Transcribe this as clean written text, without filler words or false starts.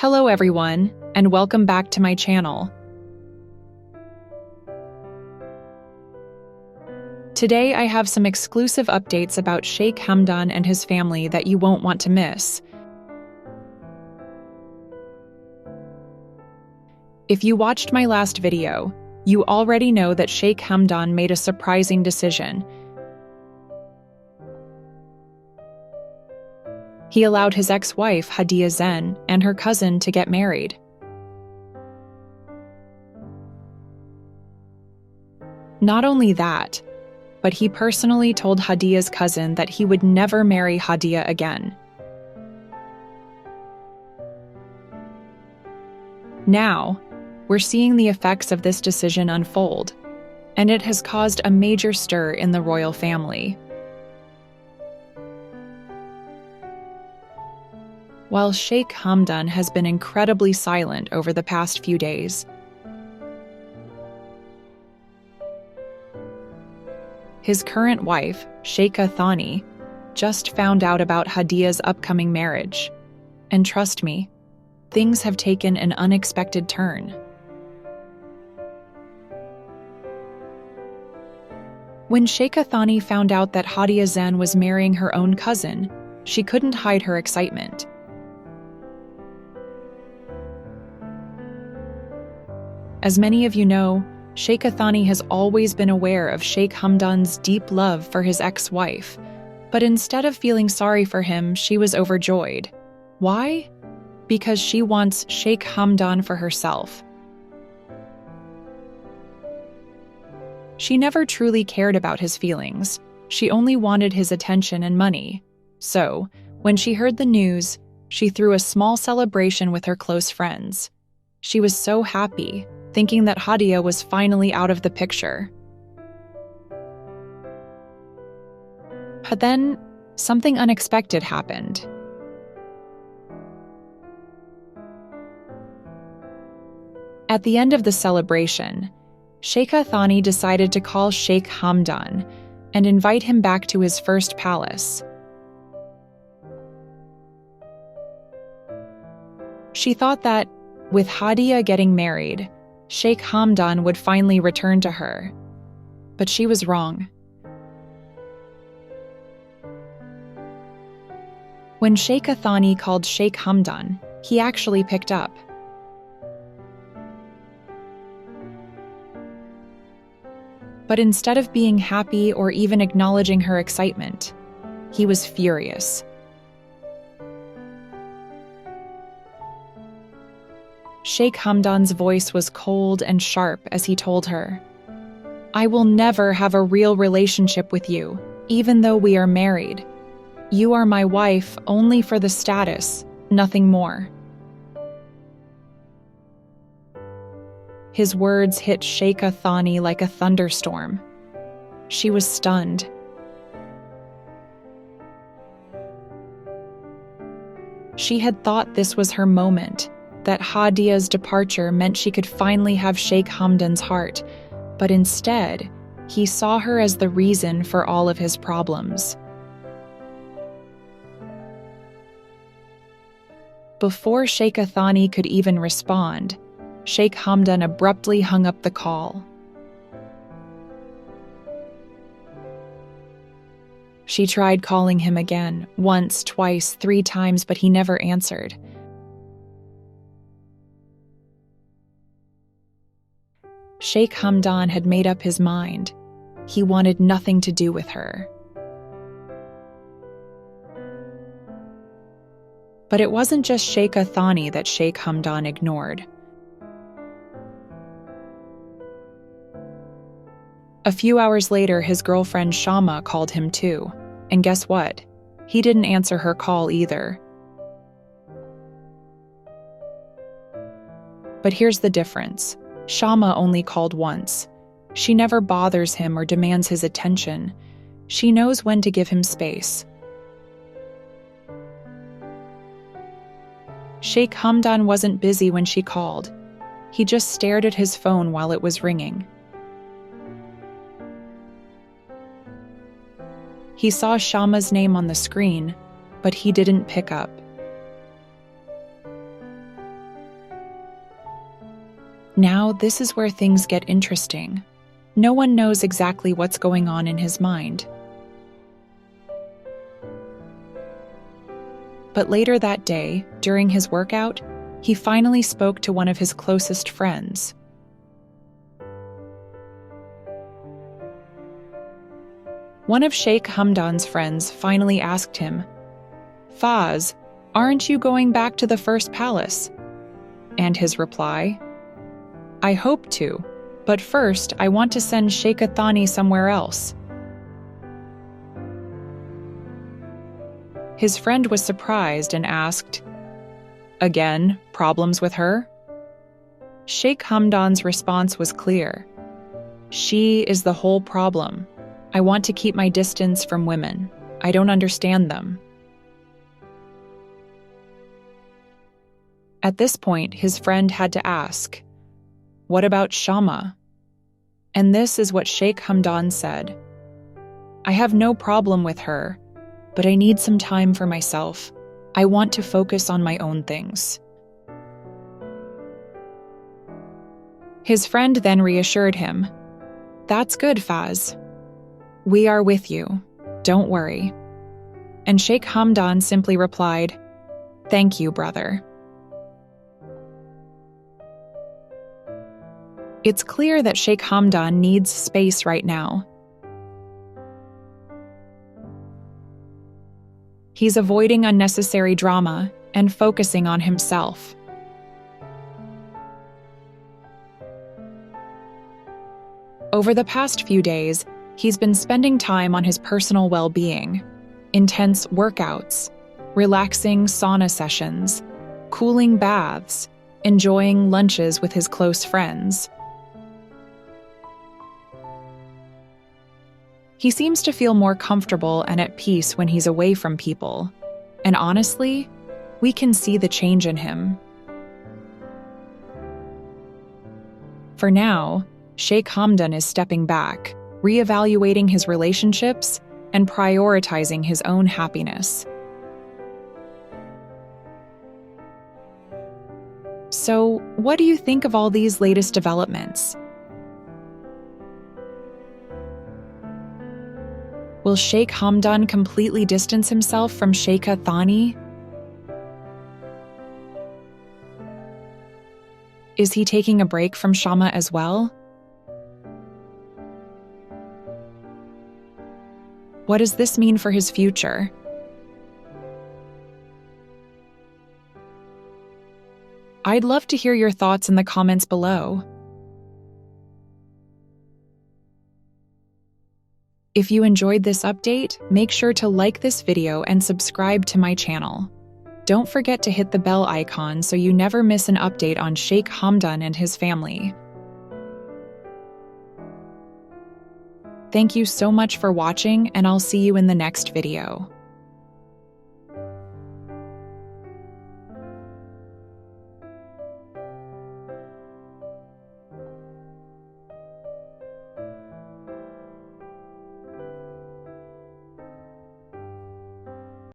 Hello everyone, and welcome back to my channel. Today I have some exclusive updates about Sheikh Hamdan and his family that you won't want to miss. If you watched my last video, you already know that Sheikh Hamdan made a surprising decision. He allowed his ex-wife Hadiya Zen and her cousin to get married. Not only that, but he personally told Hadiya's cousin that he would never marry Hadiya again. Now, we're seeing the effects of this decision unfold, and it has caused a major stir in the royal family. While Sheikh Hamdan has been incredibly silent over the past few days, his current wife, Sheikha Thani, just found out about Hadiya's upcoming marriage. And trust me, things have taken an unexpected turn. When Sheikha Thani found out that Hadiya Zen was marrying her own cousin, she couldn't hide her excitement. As many of you know, Sheikha Thani has always been aware of Sheikh Hamdan's deep love for his ex-wife, but instead of feeling sorry for him, she was overjoyed. Why? Because she wants Sheikh Hamdan for herself. She never truly cared about his feelings. She only wanted his attention and money. So, when she heard the news, she threw a small celebration with her close friends. She was so happy, thinking that Hadiya was finally out of the picture. But then, something unexpected happened. At the end of the celebration, Sheikha Thani decided to call Sheikh Hamdan and invite him back to his first palace. She thought that, with Hadiya getting married, Sheikh Hamdan would finally return to her. But she was wrong. When Sheikha Thani called Sheikh Hamdan, he actually picked up. But instead of being happy or even acknowledging her excitement, he was furious. Sheikh Hamdan's voice was cold and sharp as he told her, "I will never have a real relationship with you, even though we are married. You are my wife only for the status, nothing more." His words hit Sheikha Thani like a thunderstorm. She was stunned. She had thought this was her moment, that Hadiya's departure meant she could finally have Sheikh Hamdan's heart, but instead, he saw her as the reason for all of his problems. Before Sheikha Thani could even respond, Sheikh Hamdan abruptly hung up the call. She tried calling him again, once, twice, 3 times, but he never answered. Sheikh Hamdan had made up his mind. He wanted nothing to do with her. But it wasn't just Sheikha Thani that Sheikh Hamdan ignored. A few hours later, his girlfriend Shama called him too. And guess what? He didn't answer her call either. But here's the difference. Shama only called once. She never bothers him or demands his attention. She knows when to give him space. Sheikh Hamdan wasn't busy when she called. He just stared at his phone while it was ringing. He saw Shama's name on the screen, but he didn't pick up. Now, this is where things get interesting. No one knows exactly what's going on in his mind. But later that day, during his workout, he finally spoke to one of his closest friends. One of Sheikh Hamdan's friends finally asked him, "Faz, aren't you going back to the first palace?" And his reply, "I hope to, but first I want to send Sheikh Thani somewhere else." His friend was surprised and asked, "Again, problems with her?" Sheikh Hamdan's response was clear. "She is the whole problem. I want to keep my distance from women. I don't understand them." At this point, his friend had to ask, "What about Shama?" And this is what Sheikh Hamdan said, "I have no problem with her, but I need some time for myself. I want to focus on my own things." His friend then reassured him, "That's good, Faz. We are with you. Don't worry." And Sheikh Hamdan simply replied, "Thank you, brother." It's clear that Sheikh Hamdan needs space right now. He's avoiding unnecessary drama and focusing on himself. Over the past few days, he's been spending time on his personal well-being, intense workouts, relaxing sauna sessions, cooling baths, enjoying lunches with his close friends. He seems to feel more comfortable and at peace when he's away from people, and honestly, we can see the change in him. For now, Sheikh Hamdan is stepping back, reevaluating his relationships and prioritizing his own happiness. So, what do you think of all these latest developments? Will Sheikh Hamdan completely distance himself from Sheikha Thani? Is he taking a break from Shama as well? What does this mean for his future? I'd love to hear your thoughts in the comments below. If you enjoyed this update, make sure to like this video and subscribe to my channel. Don't forget to hit the bell icon so you never miss an update on Sheikh Hamdan and his family. Thank you so much for watching, and I'll see you in the next video.